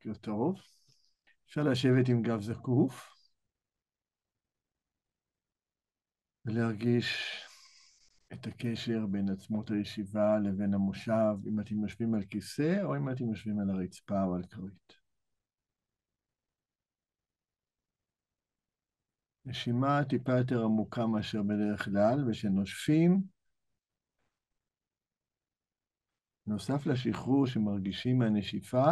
בוקר טוב. אפשר לשבת עם גב זקוף ולהרגיש את הקשר בין עצמות הישיבה לבין המושב, אם אתם יושבים על כיסא או אם אתם יושבים על הרצפה או על כרית. נשימה טיפה יותר עמוקה מאשר בדרך כלל, ושנושפים, נוסף לשחרור שמרגישים מהנשיפה,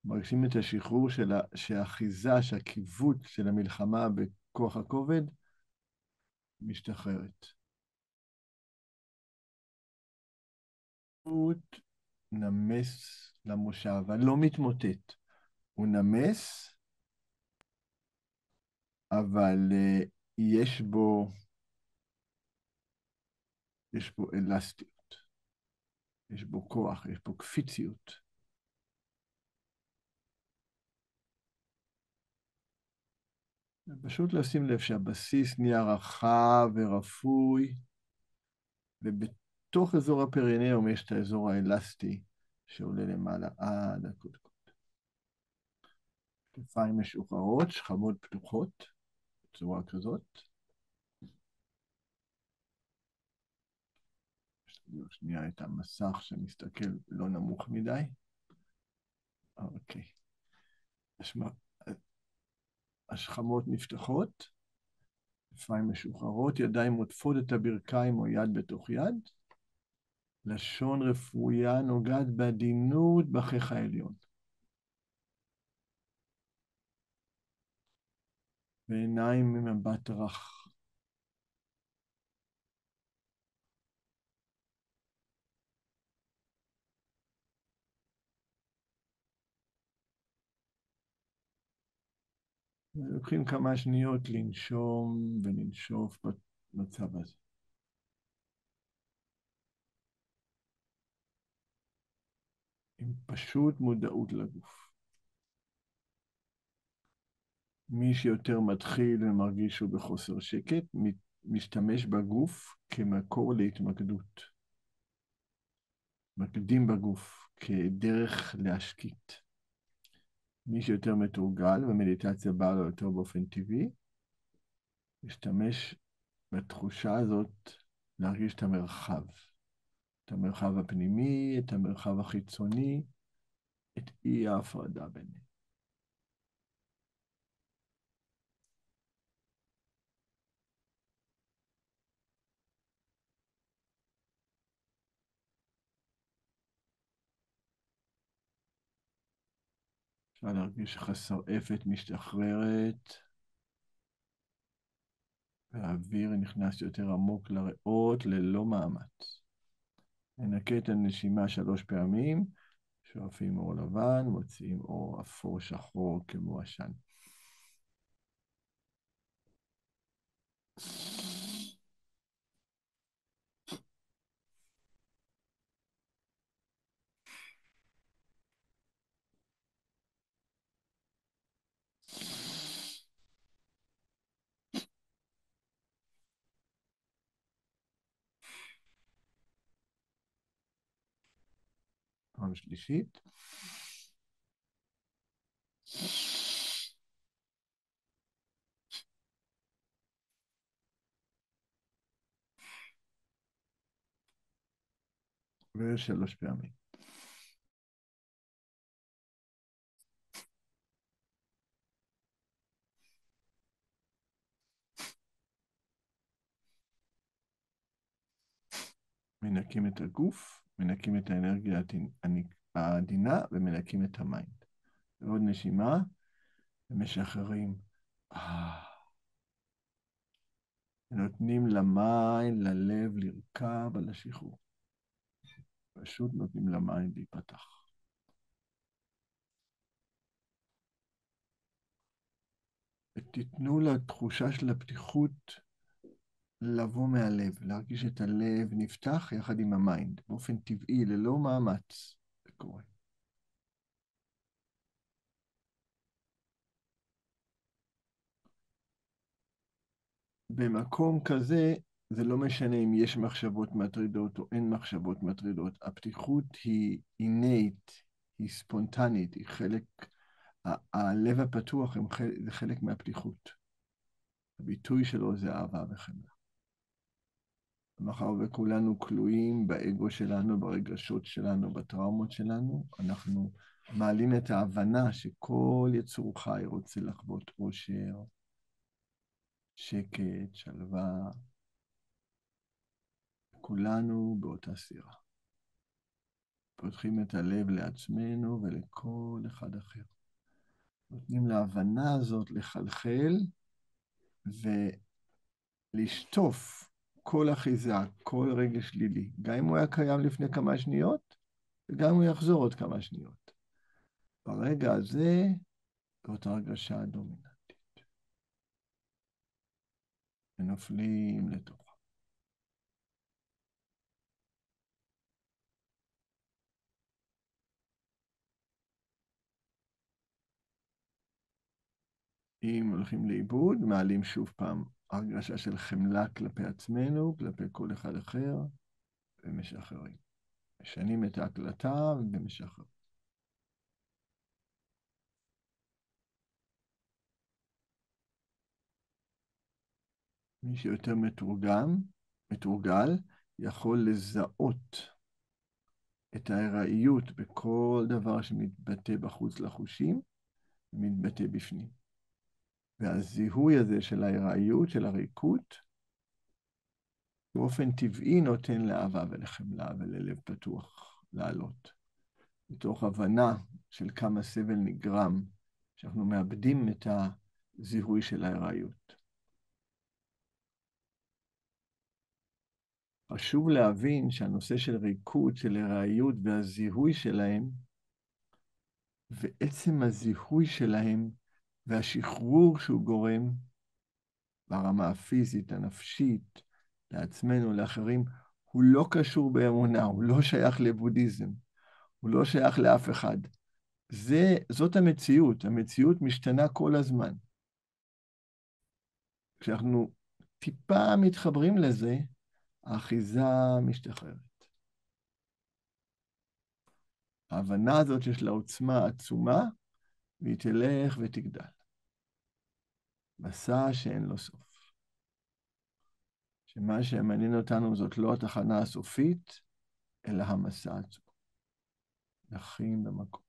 מרגישים את השחרור שהאחיזה, שהכיוות של המלחמה בכוח הכובד משתחררת. נמס למושב, אני לא מתמוטט. הוא נמס, אבל יש בו אלסטיות, יש בו כוח, יש בו קפיציות. פשוט לשים לב שהבסיס נהיה רחב ורפוי, ובתוך אזור הפרינאום יש את האזור האלסטי שעולה למעלה עד הקודקוד. כתפיים משוחררות, שכבות פתוחות, בצורה כזאת. שנייה את המסך שמסתכל לא נמוך מדי. אוקיי. השכמות נפתחות, כתפיים משוחררות, ידיים עוטפות את הברכיים או יד בתוך יד. לשון רפויה נוגעת בעדינות בחך העליון. ועיניים ממבט רך. לוקחים כמה שניות לנשום ולנשוף במצב הזה. עם פשוט מודעות לגוף. מי שיותר מתחיל ומרגיש שהוא בחוסר שקט, משתמש בגוף כמקור להתמקדות. מקדים בגוף כדרך להשקיט. מי שיותר מתורגל, ומדיטציה באה לו יותר באופן טבעי, משתמש בתחושה הזאת להרגיש את המרחב. את המרחב הפנימי, את המרחב החיצוני, את אי ההפרדה ביניהם. אפשר להרגיש שחשרעפת משתחררת, והאוויר נכנס יותר עמוק לריאות ללא מאמץ. ננקה את הנשימה 3 פעמים, שואפים אור לבן, מוציאים אור אפור שחור כמו עשן. פעם שלישית. ו3 פעמים. מנקים את הגוף, מנקים את האנרגיה העדינה ומנקים את המיינד. ועוד נשימה, ומשחררים. נותנים למיינד, ללב, לרכב על השחרור. פשוט נותנים למיינד להיפתח. ותיתנו לתחושה של הפתיחות לבוא מהלב, להרגיש את הלב נפתח יחד עם המיינד, באופן טבעי, ללא מאמץ. זה קורה. במקום כזה, זה לא משנה אם יש מחשבות מטרידות או אין מחשבות מטרידות. הפתיחות היא אינאית, היא ספונטנית, היא חלק הלב הפתוח זה חלק מהפתיחות. הביטוי שלו זה אהבה וחמלה. מאחר וכולנו כלואים באגו שלנו, ברגשות שלנו, בטראומות שלנו, אנחנו מעלים את ההבנה שכל יצור חי רוצה לחוות אושר, שקט, שלווה. כולנו באותה סירה. פותחים את הלב לעצמנו ולכל אחד אחר. נותנים להבנה הזאת לחלחל ולשטוף כל אחיזה, כל רגש שלילי, גם אם הוא היה קיים לפני כמה שניות, וגם אם הוא יחזור עוד כמה שניות. ברגע הזה, זאת הרגשה הדומיננטית. ונופלים לתוכה. אם הולכים לאיבוד, מעלים שוב פעם הרגשה של חמלה כלפי עצמנו, כלפי כל אחד אחר, ומשחררים. משנים את ההקלטה ומשחררים. מי שיותר מתורגל, יכול לזהות את ההיראיות בכל דבר שמתבטא בחוץ לחושים, ומתבטא בפנים. והזיהוי הזה של ההיראיות, של הריקות, באופן טבעי נותן לאהבה ולחמלה וללב פתוח לעלות. מתוך הבנה של כמה סבל נגרם, שאנחנו מאבדים את הזיהוי של ההיראיות. חשוב להבין שהנושא של ריקות, של הראיות והזיהוי שלהם, ועצם הזיהוי שלהם והשחרור שהוא גורם ברמה הפיזית, הנפשית, לעצמנו, לאחרים, הוא לא קשור באמונה, הוא לא שייך לבודהיזם, הוא לא שייך לאף אחד. זאת המציאות, המציאות משתנה כל הזמן. כשאנחנו טיפה מתחברים לזה, האחיזה משתחררת. ההבנה הזאת יש לה עוצמה עצומה, והיא תלך ותגדל. מסע שאין לו סוף. שמה שמעניין אותנו זאת לא התחנה הסופית, אלא המסע עצמו. נחים במקום.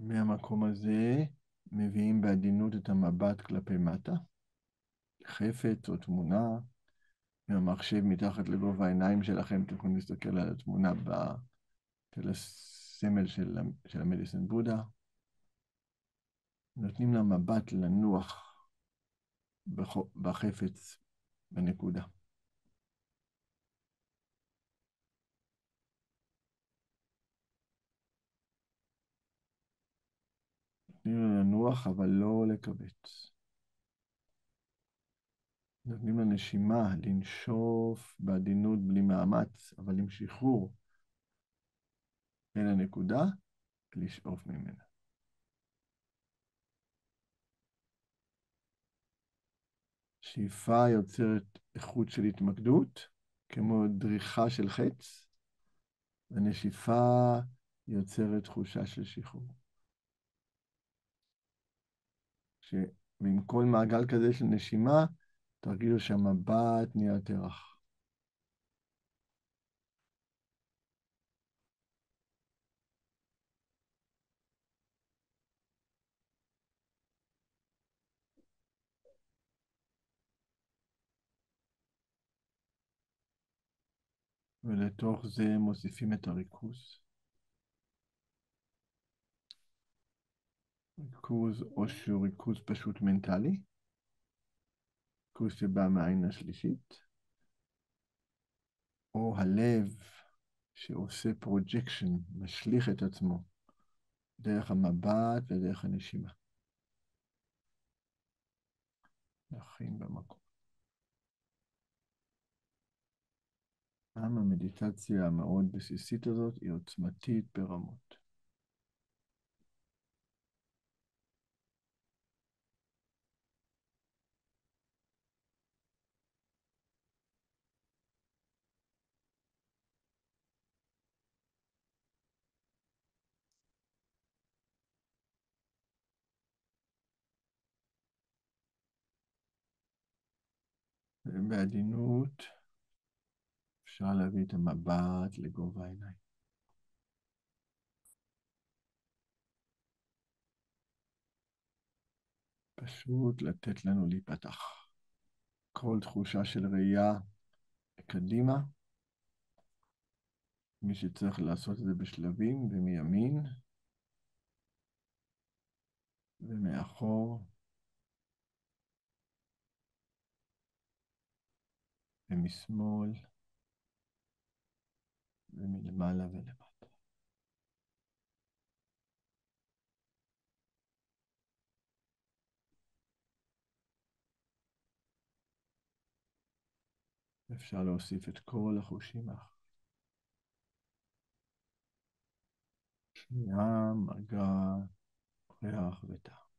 מהמקום הזה מביאים בעדינות את המבט כלפי מטה, חפץ או תמונה, עם המחשב מתחת לגובה העיניים שלכם, אתם יכולים להסתכל על התמונה של הסמל של המדיסן בודה. נותנים למבט לנוח בחפץ, בנקודה. נותנים לו לנוח, אבל לא לקבץ. נותנים לנשימה לנשוף בעדינות בלי מאמץ, אבל עם שחרור אל הנקודה, לשאוף ממנה. שאיפה יוצרת איכות של התמקדות, כמו דריכה של חץ, ונשיפה יוצרת תחושה של שחרור. ועם כל מעגל כזה של נשימה, תרגישו שהמבט נהיה יותר רך. ולתוך זה מוסיפים את הריכוז. ריכוז או שהוא ריכוז פשוט מנטלי, ריכוז שבא מהעין השלישית, או הלב שעושה פרוג'קשן, משליך את עצמו דרך המבט ודרך הנשימה. נחים במקום. גם המדיטציה המאוד בסיסית הזאת היא עוצמתית ברמות. ובעדינות אפשר להביא את המבט לגובה העיניים. פשוט לתת לנו להיפתח. כל תחושה של ראייה קדימה, מי שצריך לעשות את זה בשלבים, ומימין ומאחור ומשמאל ומלמעלה ולמטה. אפשר להוסיף את כל החושים האחרים. שמיעה, מגע, ריח וטעם.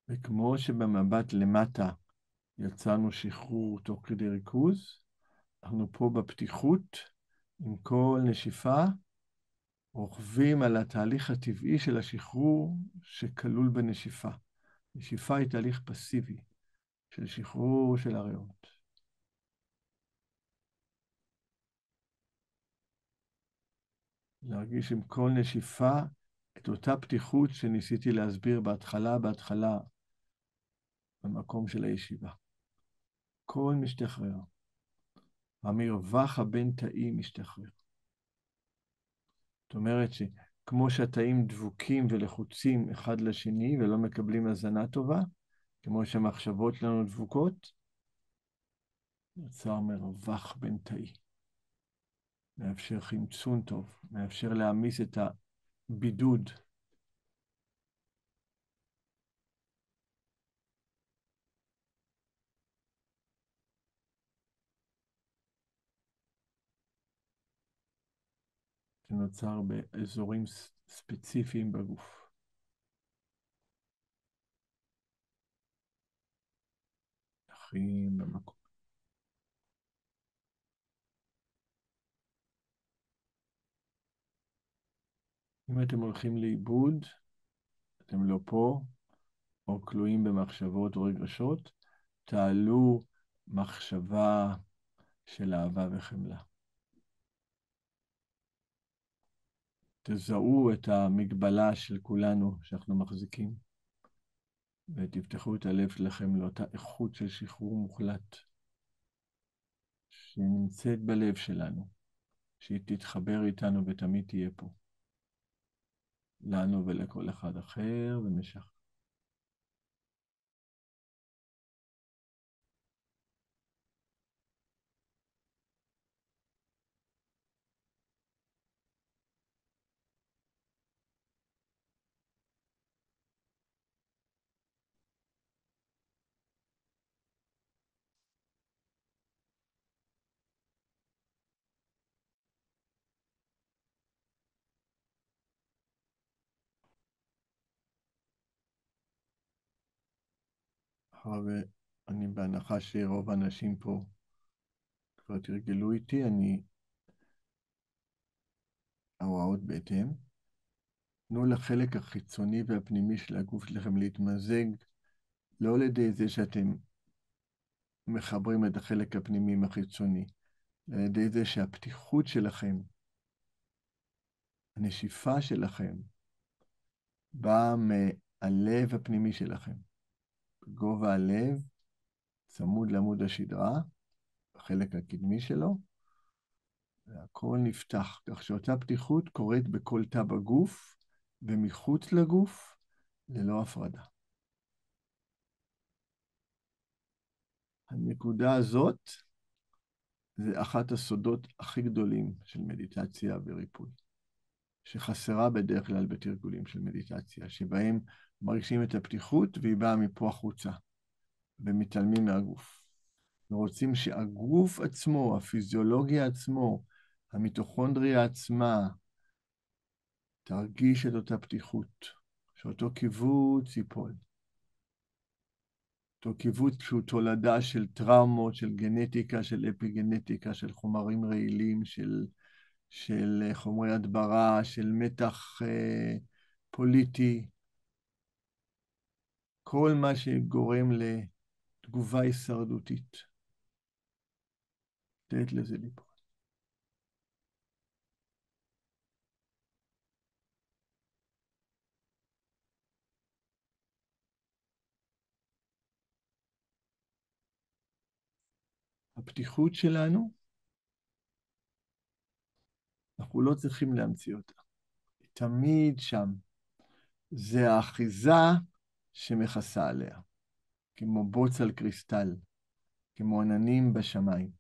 וכמו שבמבט למטה יצרנו שחרור תוך כדי ריכוז, אנחנו פה בפתיחות, עם כל נשיפה, רוכבים על התהליך הטבעי של השחרור שכלול בנשיפה. נשיפה היא תהליך פסיבי של שחרור של הריאות. להרגיש עם כל נשיפה את אותה פתיחות שניסיתי להסביר בהתחלה, במקום של הישיבה. כל משתחרר. המרווח הבין-תאי משתחרר. זאת אומרת שכמו שהתאים דבוקים ולחוצים אחד לשני ולא מקבלים הזנה טובה, כמו שהמחשבות שלנו דבוקות, נוצר מרווח בין-תאי. מאפשר חמצון טוב, מאפשר להעמיס את הבידוד. שנוצר באזורים ספציפיים בגוף. נחים במקום. אם אתם הולכים לאיבוד, אתם לא פה, או כלואים במחשבות או רגשות, תעלו מחשבה של אהבה וחמלה. תזהו את המגבלה של כולנו שאנחנו מחזיקים, ותפתחו את הלב שלכם לאותה איכות של שחרור מוחלט, שנמצאת בלב שלנו, שהיא תתחבר איתנו ותמיד תהיה פה, לנו ולכל אחד אחר, ומשך. ואני בהנחה שרוב האנשים פה כבר תרגלו איתי, ההוראות בהתאם. תנו לחלק החיצוני והפנימי של הגוף שלכם להתמזג, לא על ידי זה שאתם מחברים את החלק הפנימי עם החיצוני, על ידי זה שהפתיחות שלכם, הנשיפה שלכם, באה מהלב הפנימי שלכם. גובה הלב, צמוד לעמוד השדרה, החלק הקדמי שלו, והכל נפתח, כך שאותה פתיחות קורית בכל תא בגוף, ומחוץ לגוף, ללא הפרדה. הנקודה הזאת זה אחת הסודות הכי גדולים של מדיטציה וריפוי, שחסרה בדרך כלל בתרגולים של מדיטציה, שבהם מרגישים את הפתיחות והיא באה מפה החוצה, ומתעלמים מהגוף. ורוצים שהגוף עצמו, הפיזיולוגיה עצמו, המיטוכונדריה עצמה, תרגיש את אותה פתיחות, שאותו קיבוץ ייפול. אותו קיבוץ שהוא תולדה של טראומות, של גנטיקה, של אפיגנטיקה, של חומרים רעילים, של חומרי הדברה, של מתח פוליטי, כל מה שגורם לתגובה הישרדותית. לתת לזה ליפול. הפתיחות שלנו, אנחנו לא צריכים להמציא אותה. היא תמיד שם. זה האחיזה שמכסה עליה, כמו בוץ על קריסטל, כמו עננים בשמיים.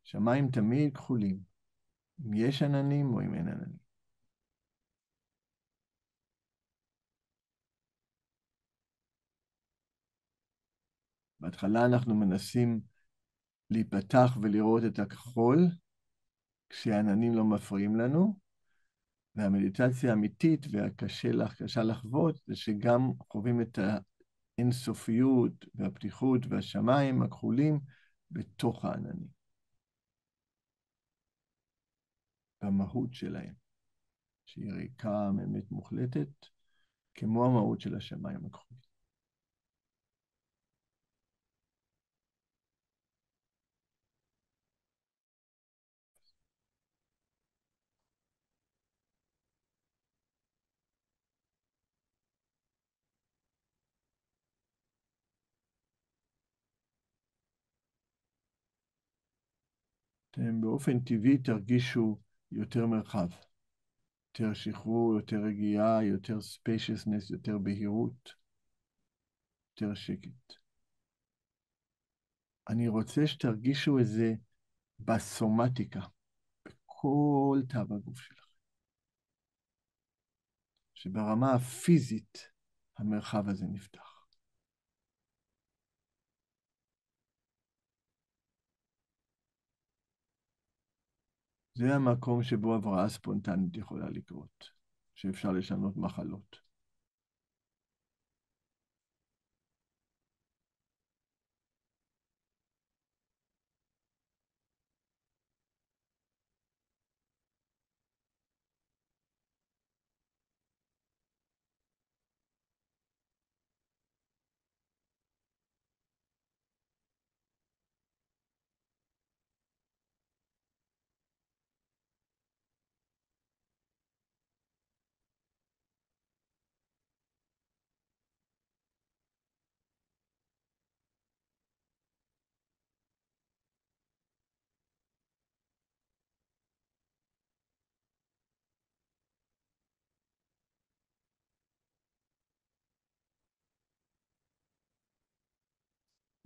שמיים תמיד כחולים, אם יש עננים או אם אין עננים. בהתחלה אנחנו מנסים להיפתח ולראות את הכחול, כשהעננים לא מפריעים לנו, והמדיטציה האמיתית והקשה לחוות, זה שגם חווים את האינסופיות והפתיחות והשמיים הכחולים בתוך העננים, במהות שלהם, שהיא ריקה מאמת מוחלטת, כמו המהות של השמיים הכחולים. אתם באופן טבעי תרגישו יותר מרחב, יותר שחרור, יותר רגיעה, יותר spaciousness, יותר בהירות, יותר שקט. אני רוצה שתרגישו את זה בסומטיקה, בכל תא בגוף שלכם. שברמה הפיזית המרחב הזה נפתח. זה המקום שבו הבראה ספונטנית יכולה לקרות, שאפשר לשנות מחלות.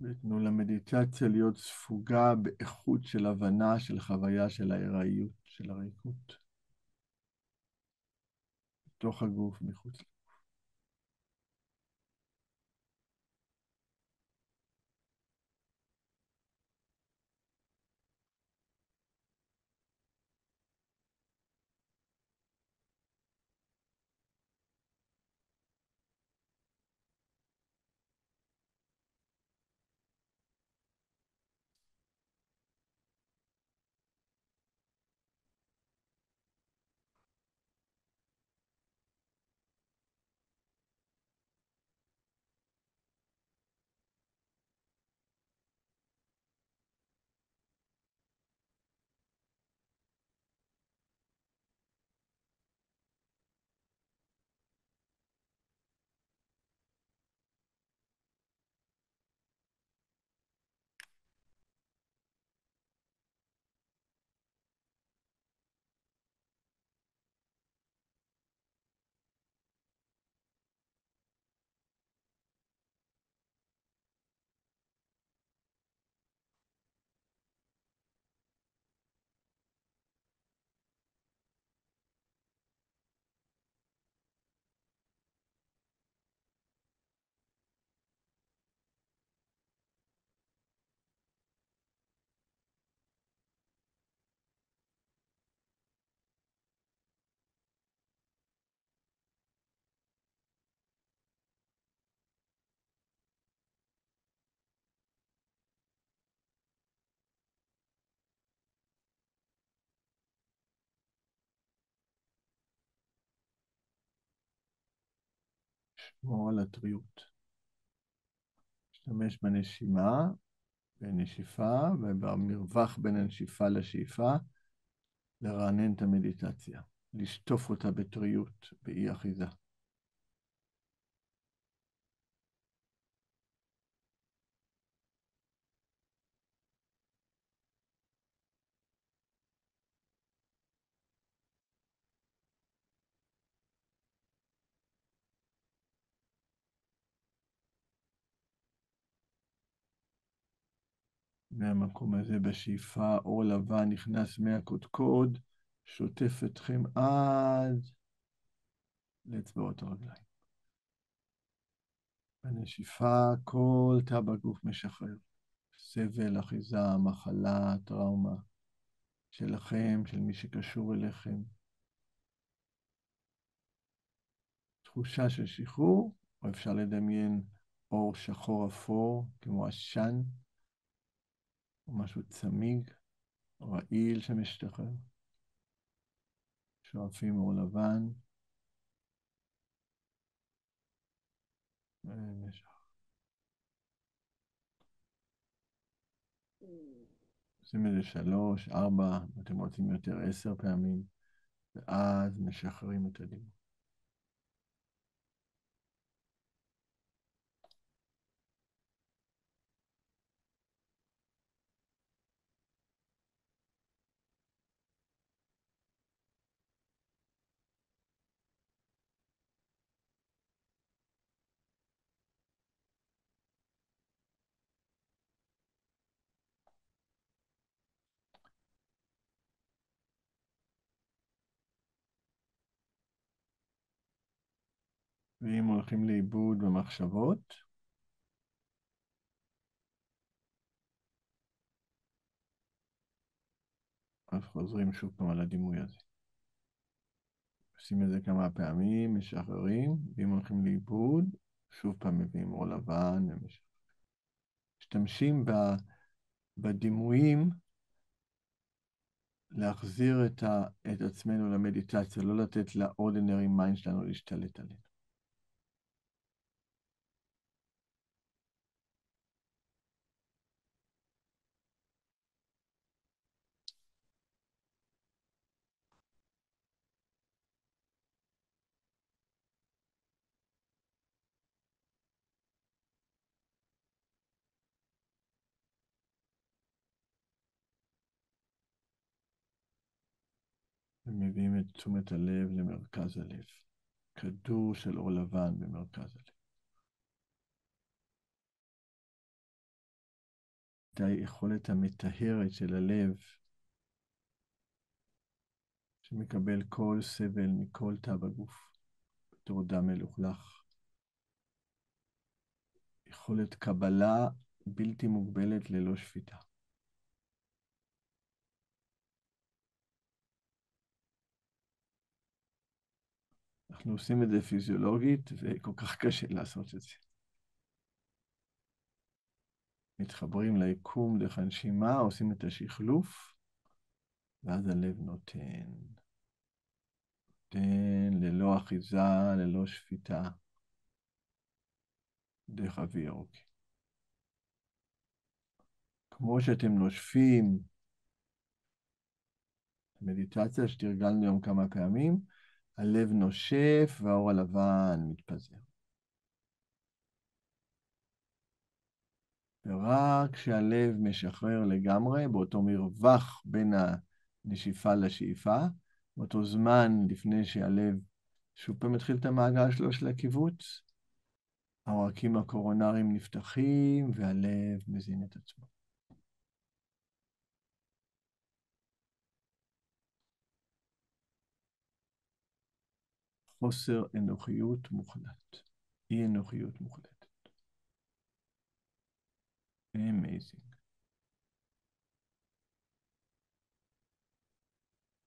ותנו למדיטציה להיות ספוגה באיכות של הבנה, של חוויה של ההיראיות, של הריקות. בתוך הגוף, מחוץ. לשמור על הטריות. להשתמש בנשימה, בנשיפה, ובמרווח בין הנשיפה לשאיפה, לרענן את המדיטציה, לשטוף אותה בטריות, באי אחיזה. מהמקום הזה בשאיפה, אור לבן נכנס מהקודקוד, שוטף אתכם עד לאצבעות הרגליים. בנשיפה, כל תא בגוף משחרר. סבל, אחיזה, מחלה, טראומה שלכם, של מי שקשור אליכם. תחושה של שחרור, או אפשר לדמיין אור שחור אפור, כמו עשן, או משהו צמיג, או רעיל שמשתחרר. שואפים אור לבן. עושים איזה 3, 4, אם אתם רוצים יותר 10 פעמים, ואז משחררים את הדימוי. ואם הולכים לאיבוד במחשבות, אז חוזרים שוב פעם על הדימוי הזה. עושים את זה כמה פעמים, משחררים, ואם הולכים לאיבוד, שוב פעם מביאים אור לבן ומשחררים. משתמשים בדימויים להחזיר את עצמנו למדיטציה, לא לתת לאורדינרי מיינד שלנו להשתלט עלינו. ומביאים את תשומת הלב למרכז הלב. כדור של אור לבן במרכז הלב. את היכולת המטהרת של הלב, שמקבל כל סבל מכל תא בגוף, בתור דם מלוכלך. יכולת קבלה בלתי מוגבלת ללא שפיטה. אנחנו עושים את זה פיזיולוגית, וכל כך קשה לעשות את זה. מתחברים ליקום דרך הנשימה, עושים את השחלוף, ואז הלב נותן. נותן ללא אחיזה, ללא שפיטה, דרך אוויר ירוק. כמו שאתם נושפים, מדיטציה שתרגלנו היום כמה פעמים, הלב נושף והאור הלבן מתפזר. ורק כשהלב משחרר לגמרי, באותו מרווח בין הנשיפה לשאיפה, באותו זמן לפני שהלב שוב פעם מתחיל את המעגל שלו של הקיבוץ, העורקים הקורונריים נפתחים והלב מזין את עצמו. חוסר אנוכיות מוחלט. אי אנוכיות מוחלטת. Amazing.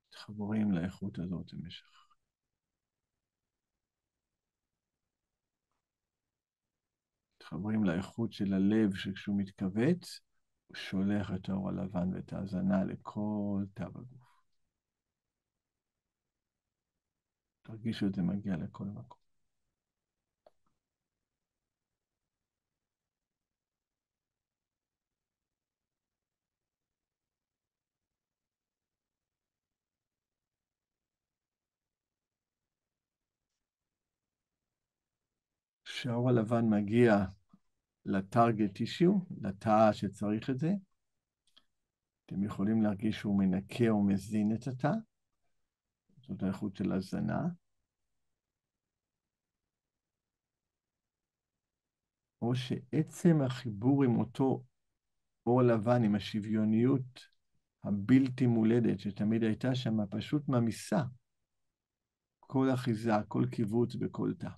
מתחברים לאיכות הזאת במשך. מתחברים לאיכות של הלב שכשהוא מתכווץ, הוא שולח את האור הלבן ואת ההזנה לכל תא בגוף. תרגישו את זה מגיע לכל מקום. כשהאור הלבן מגיע לטארגט אישיו, לתא שצריך את זה, אתם יכולים להרגיש שהוא מנקה או מזין את התא, זאת האיכות של הזנה, או שעצם החיבור עם אותו אור לבן, עם השוויוניות הבלתי מולדת שתמיד הייתה שם, פשוט ממיסה כל אחיזה, כל קיבוץ וכל תא.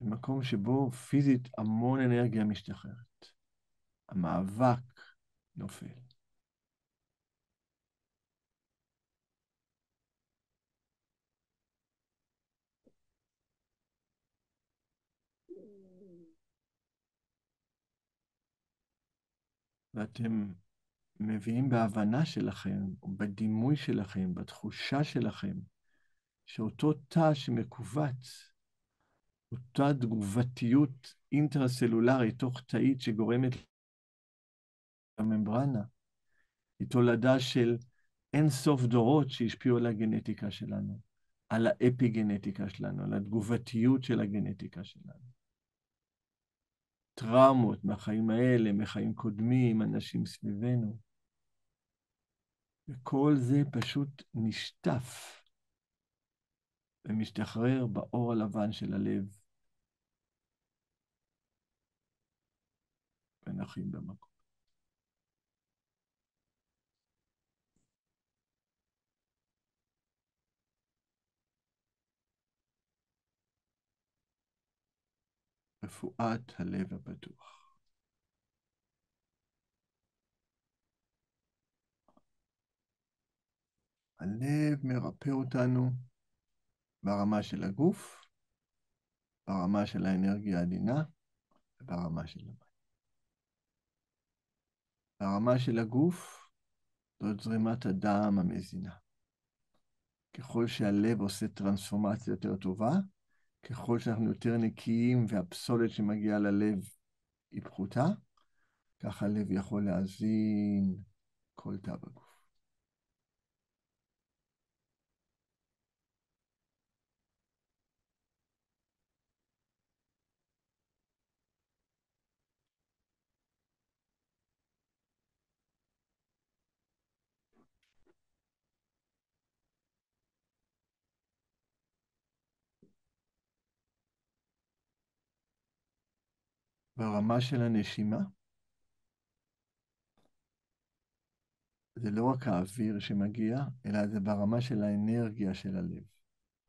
במקום שבו פיזית המון אנרגיה משתחררת. המאבק נופל. ואתם מביאים בהבנה שלכם, או בדימוי שלכם, בתחושה שלכם, שאותו תא שמקובץ, אותה תגובתיות אינטרסלולרית, תוך תאית שגורמת לממברנה, היא תולדה של אין סוף דורות שהשפיעו על הגנטיקה שלנו, על האפיגנטיקה שלנו, על התגובתיות של הגנטיקה שלנו. טראומות מהחיים האלה, מחיים קודמים, אנשים סביבנו. וכל זה פשוט נשטף ומשתחרר באור הלבן של הלב. ונחים במקום. רפואת הלב הפתוח. הלב מרפא אותנו ברמה של הגוף, ברמה של האנרגיה העדינה, וברמה של המים. ברמה של הגוף, זאת זרימת הדם המזינה. ככל שהלב עושה טרנספורמציה יותר טובה, ככל שאנחנו יותר נקיים והפסולת שמגיעה ללב היא פחותה, ככה הלב יכול להזין כל תא בגוף. ברמה של הנשימה, זה לא רק האוויר שמגיע, אלא זה ברמה של האנרגיה של הלב,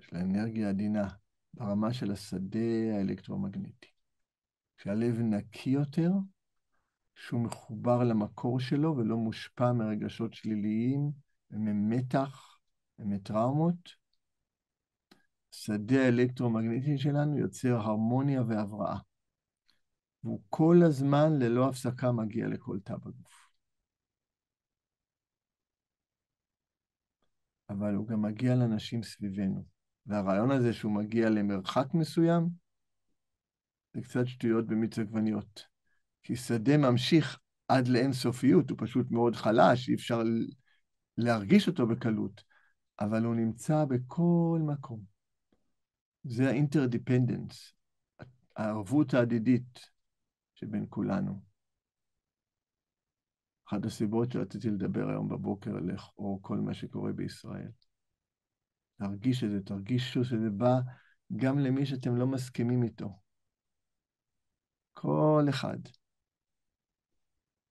של האנרגיה העדינה, ברמה של השדה האלקטרומגנטי. כשהלב נקי יותר, שהוא מחובר למקור שלו ולא מושפע מרגשות שליליים וממתח ומטראומות, השדה האלקטרומגנטי שלנו יוצר הרמוניה והבראה. והוא כל הזמן ללא הפסקה מגיע לכל תא בגוף. אבל הוא גם מגיע לאנשים סביבנו. והרעיון הזה שהוא מגיע למרחק מסוים, זה קצת שטויות במיץ עגבניות. כי שדה ממשיך עד לאין סופיות, הוא פשוט מאוד חלש, אי אפשר להרגיש אותו בקלות, אבל הוא נמצא בכל מקום. זה האינטרדיפנדנס, הערבות ההדדית שבין כולנו. אחת הסיבות שרציתי לדבר היום בבוקר על או כל מה שקורה בישראל. תרגיש את זה, תרגישו שזה בא גם למי שאתם לא מסכימים איתו. כל אחד.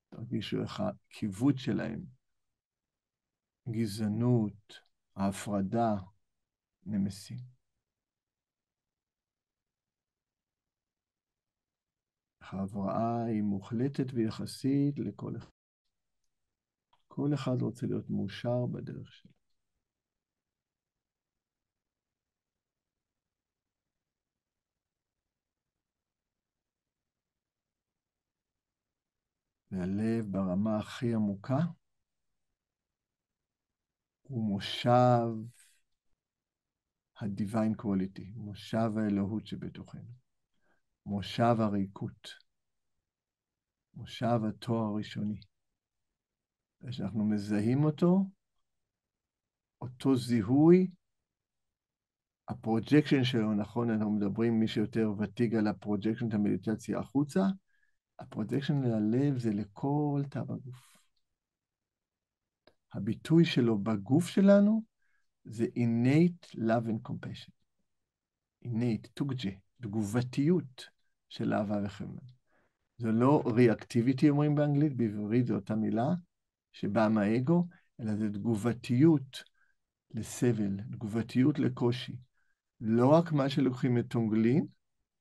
תרגישו איך הכיוות שלהם, גזענות, ההפרדה, נמסים. ההבראה היא מוחלטת ויחסית לכל אחד. כל אחד רוצה להיות מאושר בדרך שלו. והלב ברמה הכי עמוקה הוא מושב ה-divine quality, מושב האלוהות שבתוכנו, מושב הריקות, מושב התואר הראשוני. כשאנחנו מזהים אותו, אותו זיהוי הפרוג'קשן שלו, נכון, אנחנו מדברים, מי שיותר ותיק על הפרוג'קשן, את המדיטציה החוצה, הפרוג'קשן ללב זה לכל תא בגוף. הביטוי שלו בגוף שלנו זה innate love and compassion. innate, תוג'ה, תגובתיות של אהבה וחמלה. זה לא reactivity, אומרים באנגלית, בעברית זו אותה מילה שבאה מהאגו, אלא זה תגובתיות לסבל, תגובתיות לקושי. לא רק מה שלוקחים מתונגלין,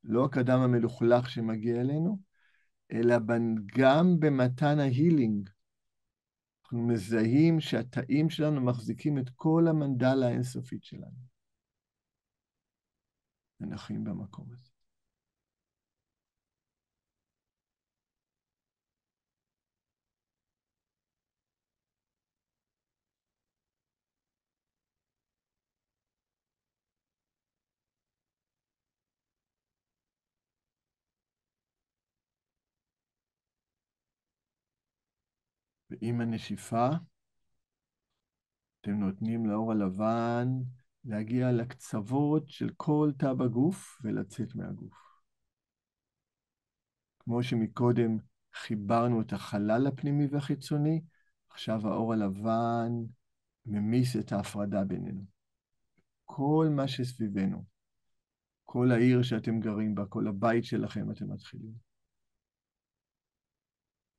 לא רק אדם המלוכלך שמגיע אלינו, אלא גם במתן ההילינג. אנחנו מזהים שהתאים שלנו מחזיקים את כל המנדלה האינסופית שלנו. ונחים במקום הזה. ועם הנשיפה, אתם נותנים לאור הלבן להגיע לקצוות של כל תא בגוף ולצאת מהגוף. כמו שמקודם חיברנו את החלל הפנימי והחיצוני, עכשיו האור הלבן ממיס את ההפרדה בינינו. כל מה שסביבנו, כל העיר שאתם גרים בה, כל הבית שלכם אתם מתחילים.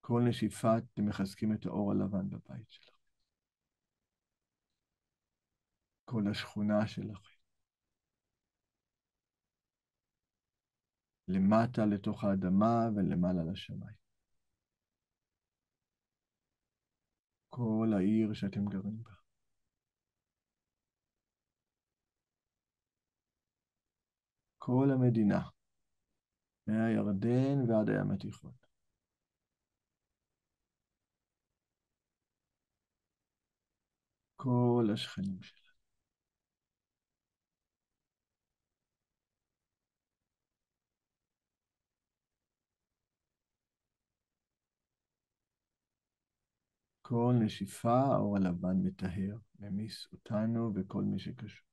כל נשיפה אתם מחזקים את האור הלבן בבית שלכם. כל השכונה שלכם. למטה לתוך האדמה ולמעלה לשמיים. כל העיר שאתם גרים בה. כל המדינה, מהירדן ועד הים התיכון. כל השכנים שלה. כל נשיפה, האור הלבן מטהר, ממיס אותנו וכל מי שקשור.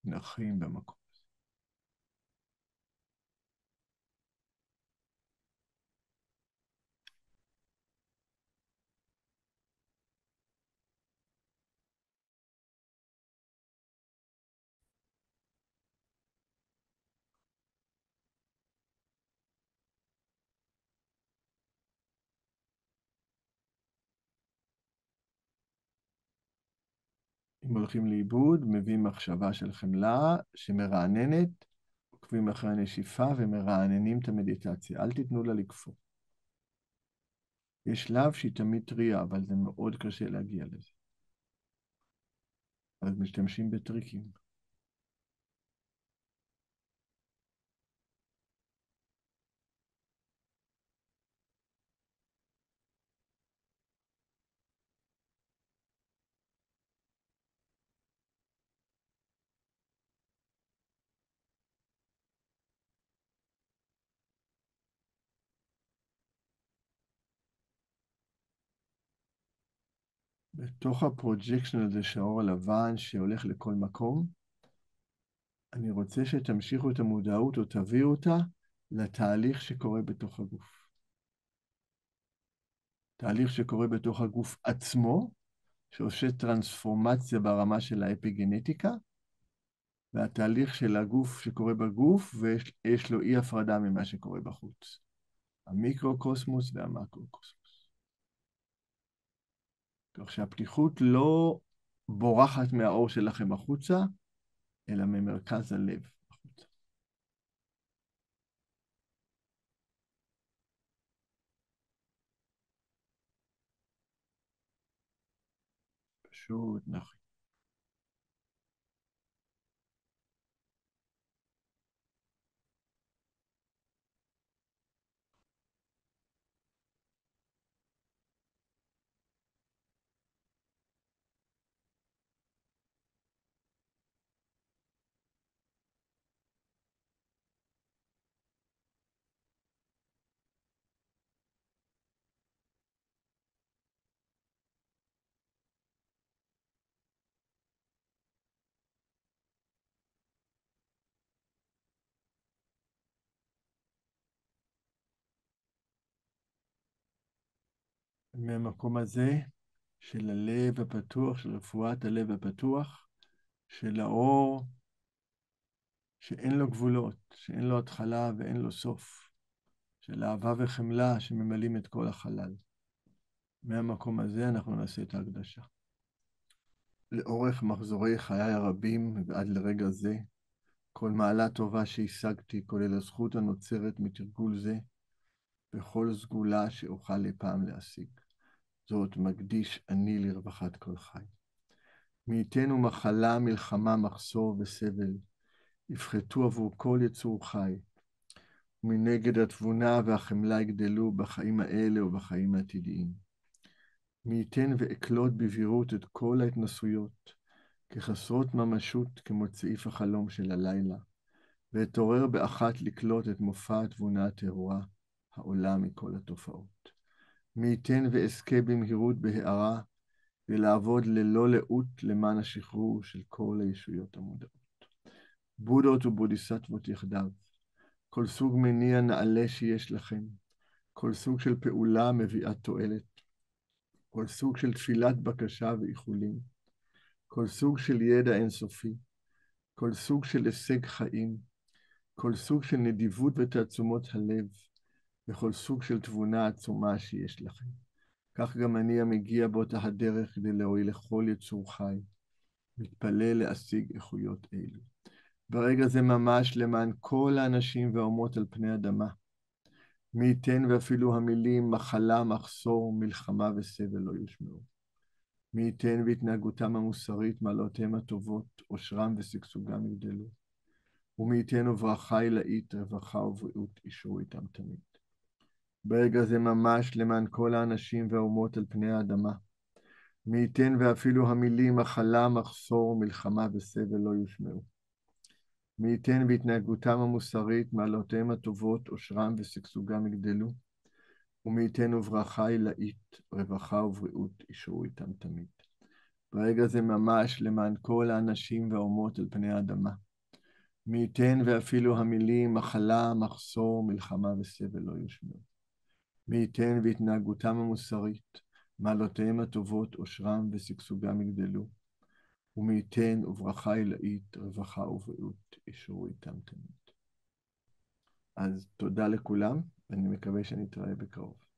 נחים במקום. אם הולכים לאיבוד, מביאים מחשבה של חמלה שמרעננת, עוקבים אחרי הנשיפה ומרעננים את המדיטציה. אל תיתנו לה לקפוא. יש שלב שהיא תמיד טריה, אבל זה מאוד קשה להגיע לזה. אז משתמשים בטריקים. בתוך הפרוג'קשן הזה של האור הלבן שהולך לכל מקום, אני רוצה שתמשיכו את המודעות או תביאו אותה לתהליך שקורה בתוך הגוף. תהליך שקורה בתוך הגוף עצמו, שעושה טרנספורמציה ברמה של האפיגנטיקה, והתהליך של הגוף שקורה בגוף, ויש לו אי הפרדה ממה שקורה בחוץ. המיקרו-קוסמוס והמקרו-קוסמוס. כך שהפתיחות לא בורחת מהאור שלכם החוצה, אלא ממרכז הלב החוצה. פשוט נכון. מהמקום הזה של הלב הפתוח, של רפואת הלב הפתוח, של האור שאין לו גבולות, שאין לו התחלה ואין לו סוף, של אהבה וחמלה שממלאים את כל החלל. מהמקום הזה אנחנו נעשה את ההקדשה. לאורך מחזורי חיי הרבים ועד לרגע זה, כל מעלה טובה שהשגתי, כולל הזכות הנוצרת מתרגול זה, וכל סגולה שאוכל לפעם להשיג. זאת מקדיש אני לרווחת כל חי. מי ייתנו מחלה, מלחמה, מחסור וסבל, יפחתו עבור כל יצור חי, ומנגד התבונה והחמלה יגדלו בחיים האלה ובחיים העתידיים. מי ייתן ואקלוט בבהירות את כל ההתנסויות, כחסרות ממשות כמו צעיף החלום של הלילה, ואתעורר באחת לקלוט את מופע התבונה הטהורה, העולה מכל התופעות. מי ייתן ואזכה במהירות בהארה, ולעבוד ללא לאות למען השחרור של כל הישויות המודעות. בודות ובודיסטוות יחדיו, כל סוג מניע נעלה שיש לכם, כל סוג של פעולה מביאה תועלת, כל סוג של תפילת בקשה ואיחולים, כל סוג של ידע אינסופי, כל סוג של הישג חיים, כל סוג של נדיבות ותעצומות הלב, וכל סוג של תבונה עצומה שיש לכם. כך גם אני המגיע באותה הדרך כדי להועיל לכל יצור חי, מתפלל להשיג איכויות אלו. ברגע זה ממש למען כל האנשים והאומות על פני אדמה. מי ייתן ואפילו המילים מחלה, מחסור, מלחמה וסבל לא יושמעו. מי ייתן והתנהגותם המוסרית, מעלותיהם הטובות, עושרם ושגשוגם יגדלו. ומי ייתן וברכה עילאית, רווחה ובריאות ישרו איתם תמיד. ברגע זה ממש למען כל האנשים והאומות על פני האדמה. מי ייתן ואפילו המילים מחלה, מחסור, מלחמה וסבל לא יושמעו. מי ייתן בהתנהגותם המוסרית, מעלותיהם הטובות, עושרם ושגשוגם יגדלו. ומי ייתן וברכה עילאית, רווחה ובריאות ישרו איתם תמיד. ברגע זה ממש למען כל האנשים והאומות על פני האדמה. מי ייתן ואפילו המילים מחלה, מחסור, מלחמה וסבל לא יושמעו. מי ייתן והתנהגותם המוסרית, מעלותיהם הטובות, עושרם ושגשוגם יגדלו. ומי ייתן וברכה עילאית, רווחה ובריאות ישרו איתם תמיד. אז תודה לכולם, ואני מקווה שנתראה בקרוב.